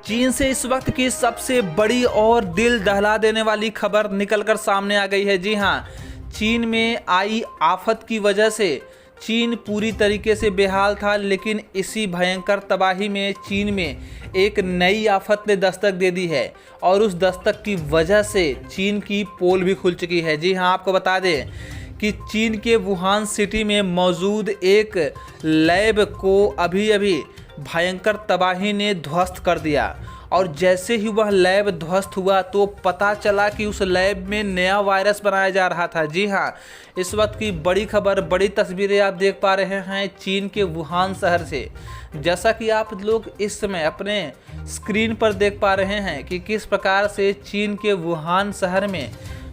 चीन से इस वक्त की सबसे बड़ी और दिल दहला देने वाली खबर निकलकर सामने आ गई है। जी हां, चीन में आई आफत की वजह से चीन पूरी तरीके से बेहाल था, लेकिन इसी भयंकर तबाही में चीन में एक नई आफत ने दस्तक दे दी है और उस दस्तक की वजह से चीन की पोल भी खुल चुकी है। जी हां, आपको बता दें कि चीन के वुहान सिटी में मौजूद एक लैब को अभी भयंकर तबाही ने ध्वस्त कर दिया और जैसे ही वह लैब ध्वस्त हुआ तो पता चला कि उस लैब में नया वायरस बनाया जा रहा था। जी हां, इस वक्त की बड़ी खबर, बड़ी तस्वीरें आप देख पा रहे हैं चीन के वुहान शहर से। जैसा कि आप लोग इस समय अपने स्क्रीन पर देख पा रहे हैं कि किस प्रकार से चीन के वुहान शहर में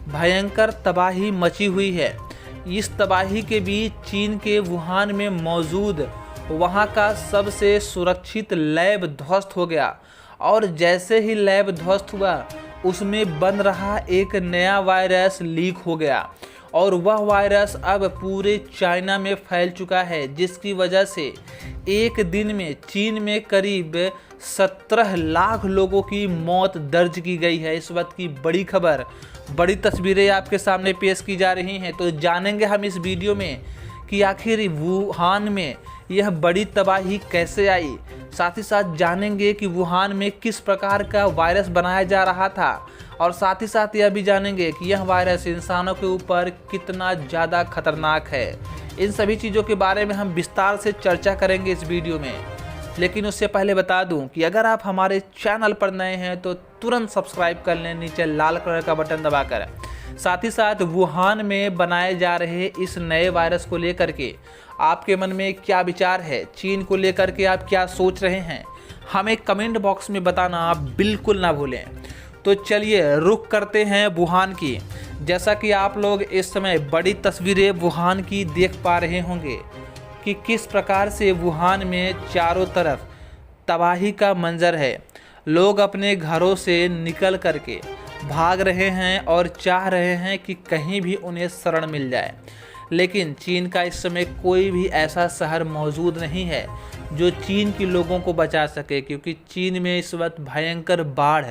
भयंकर तबाही मची हुई है। इस तबाही के बीच चीन के वुहान में मौजूद वहां का सबसे सुरक्षित लैब ध्वस्त हो गया और जैसे ही लैब ध्वस्त हुआ उसमें बन रहा एक नया वायरस लीक हो गया और वह वायरस अब पूरे चाइना में फैल चुका है, जिसकी वजह से एक दिन में चीन में करीब 17 लाख लोगों की मौत दर्ज की गई है। इस वक्त की बड़ी खबर, बड़ी तस्वीरें आपके सामने पेश की जा रही हैं। तो जानेंगे हम इस वीडियो में कि आखिर वुहान में यह बड़ी तबाही कैसे आई, साथ ही साथ जानेंगे कि वुहान में किस प्रकार का वायरस बनाया जा रहा था और साथ ही साथ यह भी जानेंगे कि यह वायरस इंसानों के ऊपर कितना ज़्यादा खतरनाक है। इन सभी चीज़ों के बारे में हम विस्तार से चर्चा करेंगे इस वीडियो में। लेकिन उससे पहले बता दूं कि अगर आप हमारे चैनल पर नए हैं तो तुरंत सब्सक्राइब कर लें नीचे लाल कलर का बटन दबाकर। साथ ही साथ वुहान में बनाए जा रहे इस नए वायरस को लेकर के आपके मन में क्या विचार है, चीन को लेकर के आप क्या सोच रहे हैं, हमें कमेंट बॉक्स में बताना आप बिल्कुल ना भूलें। तो चलिए रुख करते हैं वुहान की। जैसा कि आप लोग इस समय बड़ी तस्वीरें वुहान की देख पा रहे होंगे कि किस प्रकार से वुहान में चारों तरफ तबाही का मंजर है। लोग अपने घरों से निकल करके भाग रहे हैं और चाह रहे हैं कि कहीं भी उन्हें शरण मिल जाए, लेकिन चीन का इस समय कोई भी ऐसा शहर मौजूद नहीं है जो चीन के लोगों को बचा सके, क्योंकि चीन में इस वक्त भयंकर बाढ़,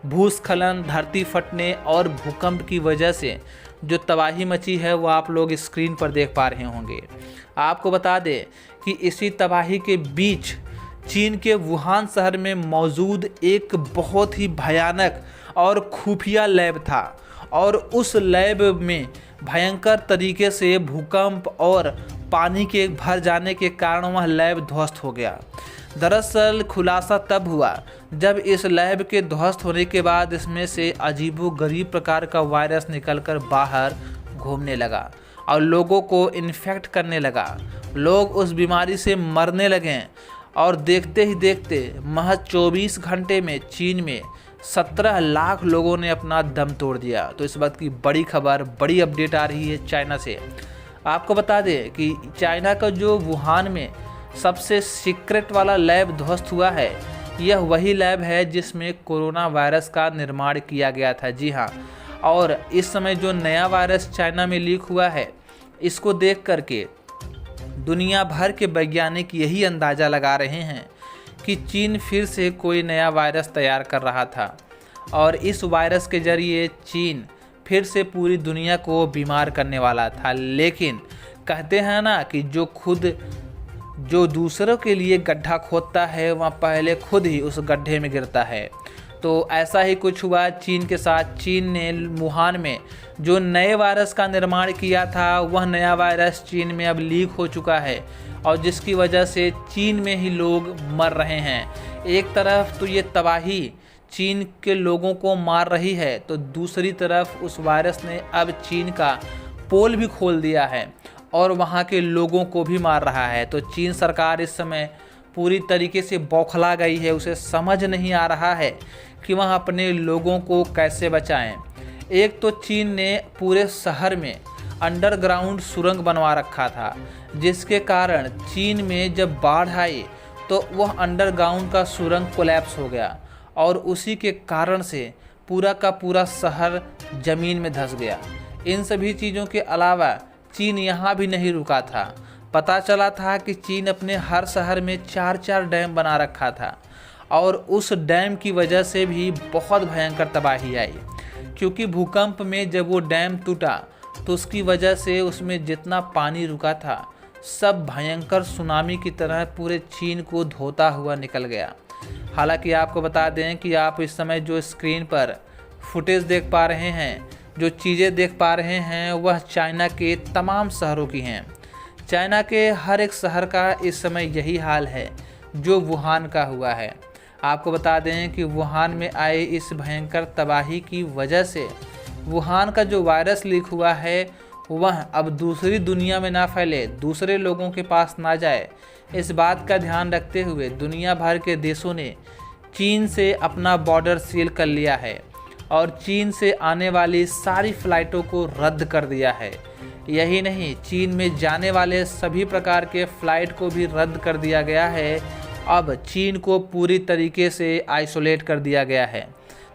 भूस्खलन, धरती फटने और भूकंप की वजह से जो तबाही मची है वो आप लोग स्क्रीन पर देख पा रहे होंगे। आपको बता दें कि इसी तबाही के बीच चीन के वुहान शहर में मौजूद एक बहुत ही भयानक और खुफिया लैब था और उस लैब में भयंकर तरीके से भूकंप और पानी के भर जाने के कारण वह लैब ध्वस्त हो गया। दरअसल खुलासा तब हुआ जब इस लैब के ध्वस्त होने के बाद इसमें से अजीबोगरीब प्रकार का वायरस निकलकर बाहर घूमने लगा और लोगों को इन्फेक्ट करने लगा। लोग उस बीमारी से मरने लगे और देखते ही देखते महज 24 घंटे में चीन में 17 लाख लोगों ने अपना दम तोड़ दिया। तो इस बात की बड़ी खबर, बड़ी अपडेट आ रही है चाइना से। आपको बता दें कि चाइना का जो वुहान में सबसे सीक्रेट वाला लैब ध्वस्त हुआ है, यह वही लैब है जिसमें कोरोना वायरस का निर्माण किया गया था। जी हाँ, और इस समय जो नया वायरस चाइना में लीक हुआ है, इसको देख करके दुनिया भर के वैज्ञानिक यही अंदाज़ा लगा रहे हैं कि चीन फिर से कोई नया वायरस तैयार कर रहा था और इस वायरस के जरिए चीन फिर से पूरी दुनिया को बीमार करने वाला था। लेकिन कहते हैं ना कि जो दूसरों के लिए गड्ढा खोदता है वह पहले खुद ही उस गड्ढे में गिरता है। तो ऐसा ही कुछ हुआ चीन के साथ। चीन ने वुहान में जो नए वायरस का निर्माण किया था, वह नया वायरस चीन में अब लीक हो चुका है और जिसकी वजह से चीन में ही लोग मर रहे हैं। एक तरफ तो ये तबाही चीन के लोगों को मार रही है, तो दूसरी तरफ उस वायरस ने अब चीन का पोल भी खोल दिया है और वहाँ के लोगों को भी मार रहा है। तो चीन सरकार इस समय पूरी तरीके से बौखला गई है। उसे समझ नहीं आ रहा है कि वह अपने लोगों को कैसे बचाएं। एक तो चीन ने पूरे शहर में अंडरग्राउंड सुरंग बनवा रखा था, जिसके कारण चीन में जब बाढ़ आई तो वह अंडरग्राउंड का सुरंग कोलैप्स हो गया और उसी के कारण से पूरा का पूरा शहर ज़मीन में धंस गया। इन सभी चीज़ों के अलावा चीन यहाँ भी नहीं रुका था। पता चला था कि चीन अपने हर शहर में 4-4 डैम बना रखा था और उस डैम की वजह से भी बहुत भयंकर तबाही आई, क्योंकि भूकंप में जब वो डैम टूटा तो उसकी वजह से उसमें जितना पानी रुका था सब भयंकर सुनामी की तरह पूरे चीन को धोता हुआ निकल गया। हालांकि आपको बता दें कि आप इस समय जो स्क्रीन पर फुटेज देख पा रहे हैं, जो चीज़ें देख पा रहे हैं, वह चाइना के तमाम शहरों की हैं। चाइना के हर एक शहर का इस समय यही हाल है जो वुहान का हुआ है। आपको बता दें कि वुहान में आए इस भयंकर तबाही की वजह से वुहान का जो वायरस लीक हुआ है वह अब दूसरी दुनिया में ना फैले, दूसरे लोगों के पास ना जाए। इस बात का ध्यान रखते हुए दुनिया भर के देशों ने चीन से अपना बॉर्डर सील कर लिया है और चीन से आने वाली सारी फ़्लाइटों को रद्द कर दिया है। यही नहीं, चीन में जाने वाले सभी प्रकार के फ़्लाइट को भी रद्द कर दिया गया है। अब चीन को पूरी तरीके से आइसोलेट कर दिया गया है।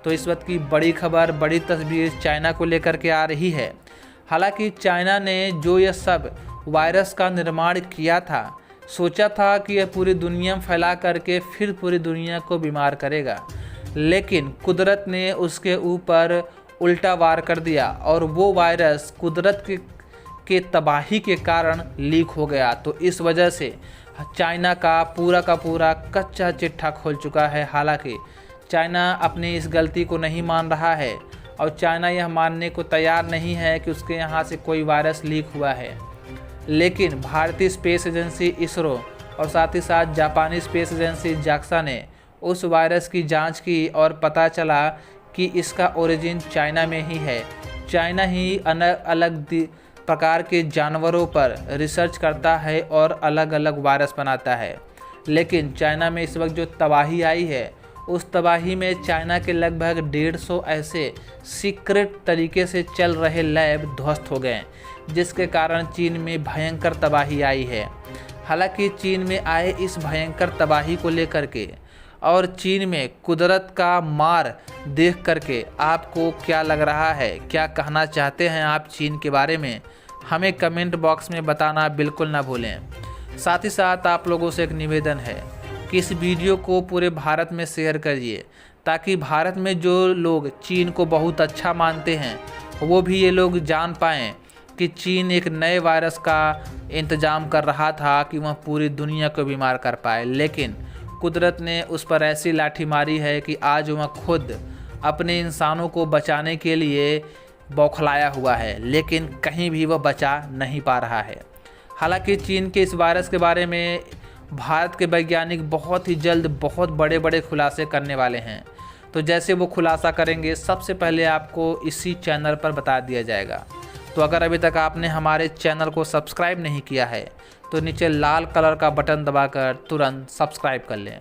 तो इस वक्त की बड़ी खबर, बड़ी तस्वीर चाइना को लेकर के आ रही है। हालांकि चाइना ने जो यह सब वायरस का निर्माण किया था, सोचा था कि यह पूरी दुनिया में फैला करके फिर पूरी दुनिया को बीमार करेगा, लेकिन कुदरत ने उसके ऊपर उल्टा वार कर दिया और वो वायरस कुदरत के तबाही के कारण लीक हो गया। तो इस वजह से चाइना का पूरा कच्चा चिट्ठा खोल चुका है। हालांकि चाइना अपनी इस गलती को नहीं मान रहा है और चाइना यह मानने को तैयार नहीं है कि उसके यहाँ से कोई वायरस लीक हुआ है। लेकिन भारतीय स्पेस एजेंसी इसरो और साथ ही साथ जापानी स्पेस एजेंसी जाक्सा ने उस वायरस की जांच की और पता चला कि इसका ओरिजिन चाइना में ही है। चाइना ही अलग अलग प्रकार के जानवरों पर रिसर्च करता है और अलग अलग वायरस बनाता है। लेकिन चाइना में इस वक्त जो तबाही आई है, उस तबाही में चाइना के लगभग 150 ऐसे सीक्रेट तरीके से चल रहे लैब ध्वस्त हो गए, जिसके कारण चीन में भयंकर तबाही आई है। हालांकि चीन में आए इस भयंकर तबाही को लेकर के और चीन में कुदरत का मार देख करके आपको क्या लग रहा है, क्या कहना चाहते हैं आप चीन के बारे में, हमें कमेंट बॉक्स में बताना बिल्कुल ना भूलें। साथ ही साथ आप लोगों से एक निवेदन है कि इस वीडियो को पूरे भारत में शेयर करिए, ताकि भारत में जो लोग चीन को बहुत अच्छा मानते हैं वो भी ये लोग जान पाएँ कि चीन एक नए वायरस का इंतज़ाम कर रहा था कि वह पूरी दुनिया को बीमार कर पाए, लेकिन कुदरत ने उस पर ऐसी लाठी मारी है कि आज वह खुद अपने इंसानों को बचाने के लिए बौखलाया हुआ है, लेकिन कहीं भी वह बचा नहीं पा रहा है। हालांकि चीन के इस वायरस के बारे में भारत के वैज्ञानिक बहुत ही जल्द बहुत बड़े बड़े खुलासे करने वाले हैं। तो जैसे वो खुलासा करेंगे सबसे पहले आपको इसी चैनल पर बता दिया जाएगा। तो अगर अभी तक आपने हमारे चैनल को सब्सक्राइब नहीं किया है तो नीचे लाल कलर का बटन दबाकर तुरंत सब्सक्राइब कर लें।